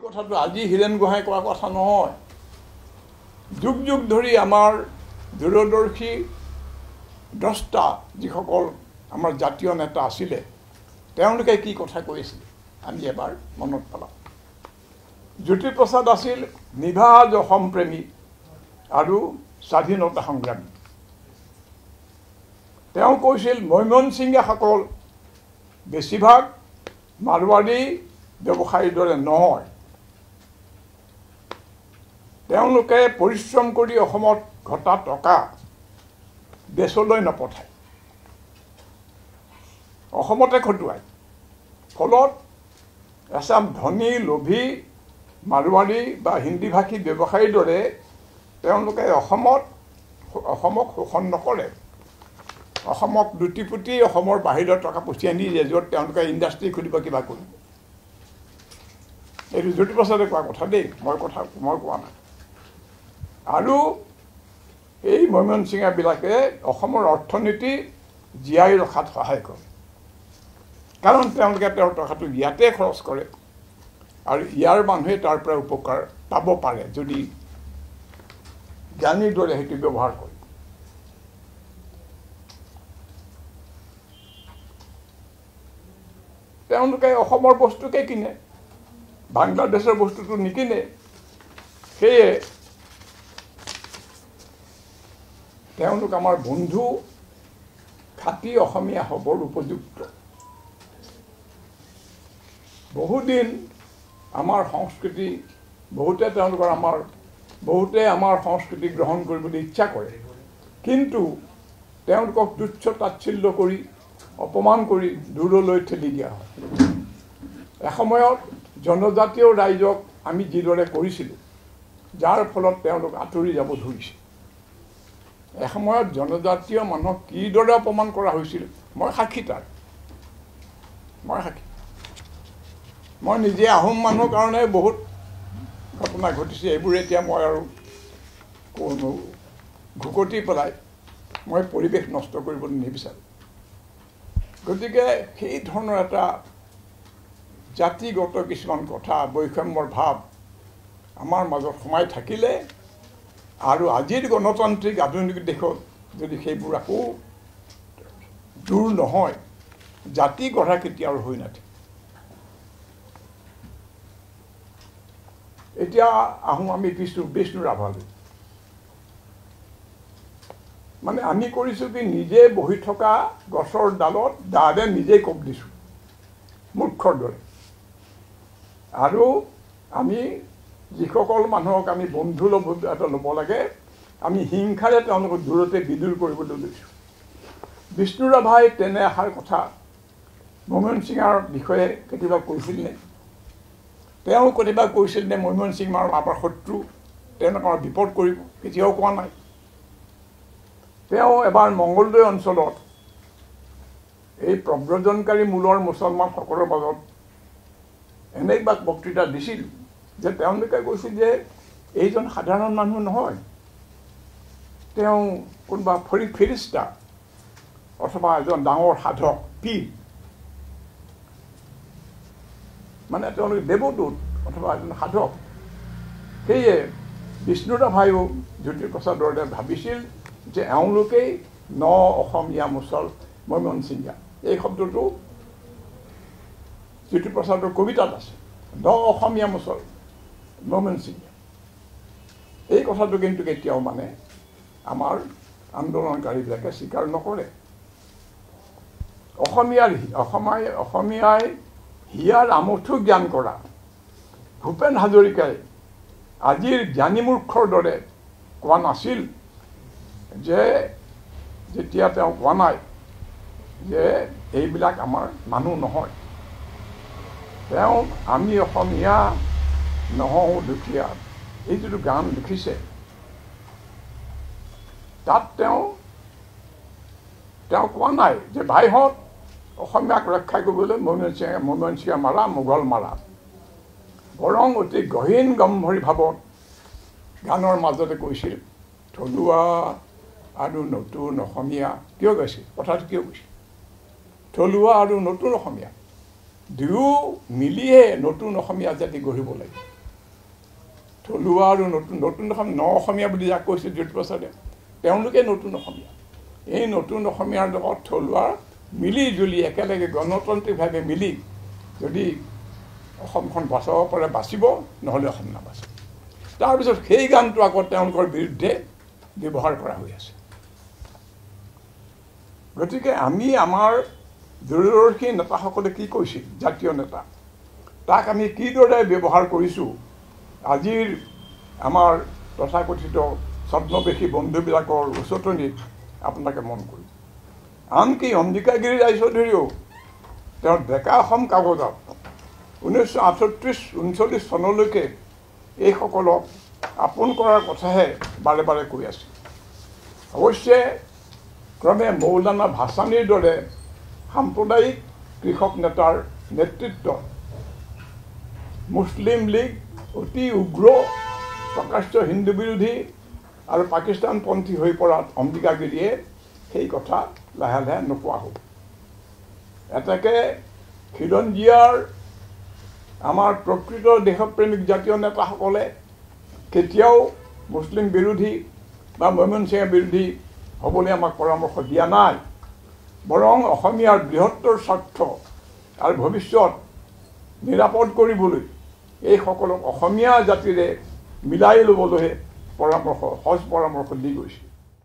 কথাটো আজি হীৰেণ গোহাঁই কোৱা কথা নহয়। যুগ যুগ ধৰি আমাৰ দূৰদৰ্শী দ্ৰষ্টা যিসকল আমাৰ জাতীয় নেতা আছিলে তেওঁলোকে কি কথা কৈছিল আমি এবাৰ মনত পেলাওঁ। জ্যোতিপ্ৰসাদ আছিল নিভাজ অসম প্ৰেমী আৰু স্বাধীনতা সংগ্ৰামী। তেওঁ কৈছিল মৈমনসিঙীয়াসকল বেছিভাগ মাৰোৱাৰী ব্যৱসায়ীৰ দৰে নহয়। তেওঁলোকে পৰিশ্ৰম কৰি অসমত ঘটা টকা দেশলৈ নপঠায়, অসমতে খটুৱায়। ফলত এচাম ধনী লোভী মাৰোৱাৰী বা হিন্দীভাষী ব্যৱসায়ীৰ দৰে তেওঁলোকে অসমক শোষণ নকৰে। অসমক লুটি-পুটি অসমৰ বাহিৰত টকা পঠিয়াই নিয়ে, য'ত তেওঁলোকে ইণ্ডাষ্ট্ৰী খুলিব, কিবা কৰিব। এইটো জ্যোতিপ্ৰসাদে কোৱা কথা দেই, মই কোৱা নাই। আৰু এই মৈমনসিঙীয়াবিলাকে অসমৰ অৰ্থনীতি জীয়াই ৰখাত সহায় কৰে, কাৰণ তেওঁলোকে তেওঁৰ টকাটো ইয়াতে খৰচ কৰে আৰু ইয়াৰ মানুহে তাৰ পৰা উপকাৰ পাব পাৰে যদি জ্ঞানীৰ দৰে সেইটো ব্যৱহাৰ কৰে। তেওঁলোকে অসমৰ বস্তুকে কিনে, বাংলাদেশৰ বস্তুটো নিকিনে। সেয়ে তেওঁলোক আমাৰ বন্ধু, খাটি অসমীয়া হ'বৰ উপযুক্ত। বহুদিন আমাৰ সংস্কৃতি বহুতে আমাৰ সংস্কৃতি গ্ৰহণ কৰিবলৈ ইচ্ছা কৰে, কিন্তু তেওঁলোকক তুচ্ছ তাচ্ছিল্য কৰি অপমান কৰি দূৰলৈ ঠেলি দিয়া হয়। এসময়ত জনজাতীয় ৰাইজক আমি যিদৰে কৰিছিলোঁ, যাৰ ফলত তেওঁলোক আঁতৰি যাব ধৰিছে। এসময়ত জনজাতীয় মানুহক কিদৰে অপমান কৰা হৈছিল মই সাক্ষী তাৰ। মই নিজে আহোম মানুহৰ কাৰণে বহুত ঘটনা ঘটিছে। এইবোৰ এতিয়া মই আৰু ঘুকটি পেলাই মই পৰিৱেশ নষ্ট কৰিবলৈ নিবিচাৰোঁ। গতিকে সেই ধৰণৰ এটা জাতিগত কিছুমান কথা, বৈষম্যৰ ভাৱ আমাৰ মাজত সোমাই থাকিলে আৰু আজিৰ গণতান্ত্ৰিক আধুনিক দেশত যদি সেইবোৰ আকৌ দূৰ নহয়, জাতি গঢ়া কেতিয়াও হৈ নাথাকে। এতিয়া আহোঁ আমি বিষ্ণু ৰাভালৈ। মানে আমি কৰিছোঁ কি, নিজে বহি থকা গছৰ ডালত দাৰে নিজেই কোব দিছোঁ মূৰ্খৰ দৰে। আৰু আমি যিসকল মানুহক আমি বন্ধু ল'ব লাগে, আমি হিংসাৰে তেওঁলোকক দূৰতে বিদূৰ কৰিবলৈ লৈছোঁ। বিষ্ণু ৰাভাই তেনে এষাৰ কথা মৈমনসিঙৰ বিষয়ে কেতিয়াবা কৈছিলনে? তেওঁ কেতিয়াবা কৈছিল নে মৈমনসিং আমাৰ শত্ৰু, তেওঁলোক আমাৰ বিপদ কৰিব? কেতিয়াও কোৱা নাই। তেওঁ এবাৰ মংগলদৈ অঞ্চলত এই প্ৰব্ৰজনকাৰী মূলৰ মুছলমানসকলৰ মাজত এনে এটা বক্তৃতা দিছিল যে তেওঁলোকে কৈছিল যে এইজন সাধাৰণ মানুহ নহয়, তেওঁ কোনোবা ফেৰিষ্টা অথবা এজন ডাঙৰ সাধক, পীৰ, মানে তেওঁলোক দেৱদূত অথবা এজন সাধক। সেয়ে বিষ্ণু ৰাভায়ো জ্যোতিপ্ৰসাদৰ দৰে ভাবিছিল যে এওঁলোকেই অসমীয়া মৈমনসিঙীয়া। এই শব্দটো জ্যোতিপ্ৰসাদৰ কবিতাত আছে, অসমীয়া মৈমনসিঙীয়া। এই কথাটো কিন্তু কেতিয়াও মানে আমাৰ আন্দোলনকাৰীবিলাকে স্বীকাৰ নকৰে। অসমীয়াই হিয়াৰ আমঠু জ্ঞান কৰা ভূপেন হাজৰিকাই আজিৰ জ্ঞানী মূৰ্খৰ দৰে কোৱা নাছিল যে, যেতিয়া তেওঁ কোৱা নাই যে এইবিলাক আমাৰ মানুহ নহয়। তেওঁ আমি অসমীয়া নহওঁ দুখীয়া, এই যিটো গান লিখিছে তাত তেওঁ কোৱা নাই যে ভাইহঁত অসমীয়াক ৰক্ষা কৰিবলৈ মৈমনসিঙীয়া মাৰা, মোগল মাৰা। বৰং অতি গহীন গম্ভীৰ ভাৱত গানৰ মাজতে কৈছিল থলুৱা আৰু নতুন অসমীয়া। কিয় কৈছিল কথাটো? কিয় কৈছিল থলুৱা আৰু নতুন অসমীয়া দুয়ো মিলিয়ে নতুন অসমীয়া জাতি গঢ়িব লাগিব। থলুৱা আৰু নতুন ন অসমীয়া বুলি যাক কৈছে জ্যোতিপ্ৰসাদে, তেওঁলোকে নতুন অসমীয়া। এই নতুন অসমীয়াৰ লগত থলুৱা মিলি জুলি একেলগে গণতান্ত্ৰিকভাৱে মিলি যদি অসমখন বচাব পাৰে বাচিব, নহ'লে অসম নাবাচে। তাৰপিছত সেই গানটো আকৌ তেওঁলোকৰ বিৰুদ্ধে ব্যৱহাৰ কৰা হৈ আছে। গতিকে আমি আমাৰ দূৰদৰ্শী নেতাসকলে কি কৈছিল, জাতীয় নেতা, তাক আমি কিদৰে ব্যৱহাৰ কৰিছোঁ আজিৰ আমাৰ তথাকথিত ছদ্মবেশী বন্ধুবিলাকৰ উচতনিত আপোনালোকে মন কৰিব। আনকি অম্বিকাগিৰি ৰায়চৌধুৰীয়েও তেওঁৰ ডেকা অসম কাগজত 1938-39 চনলৈকে এইসকলক আপোন কৰাৰ কথাহে বাৰে বাৰে কৈ আছে। অৱশ্যে ক্ৰমে মৌলানা ভাসানীৰ দৰে সাম্প্ৰদায়িক কৃষক নেতাৰ নেতৃত্বত মুছলিম লীগ অতি উগ্ৰ প্ৰকাশ্য হিন্দু বিৰোধী আৰু পাকিস্তানপন্থী হৈ পৰাত অম্বিকাগিৰিয়ে সেই কথা লাহে লাহে নোকোৱা হ'ল। এতেকে খিলঞ্জীয়াৰ আমাৰ প্ৰকৃত দেশপ্ৰেমিক জাতীয় নেতাসকলে কেতিয়াও মুছলিম বিৰোধী বা মৈমনসিংহ বিৰোধী হ'বলৈ আমাক পৰামৰ্শ দিয়া নাই। বৰং অসমীয়াৰ বৃহত্তৰ স্বাৰ্থ আৰু ভৱিষ্যত নিৰাপদ কৰিবলৈ এইসকলক অসমীয়া জাতিৰে মিলাই ল'বলৈহে সজ পৰামৰ্শ দি গৈছে।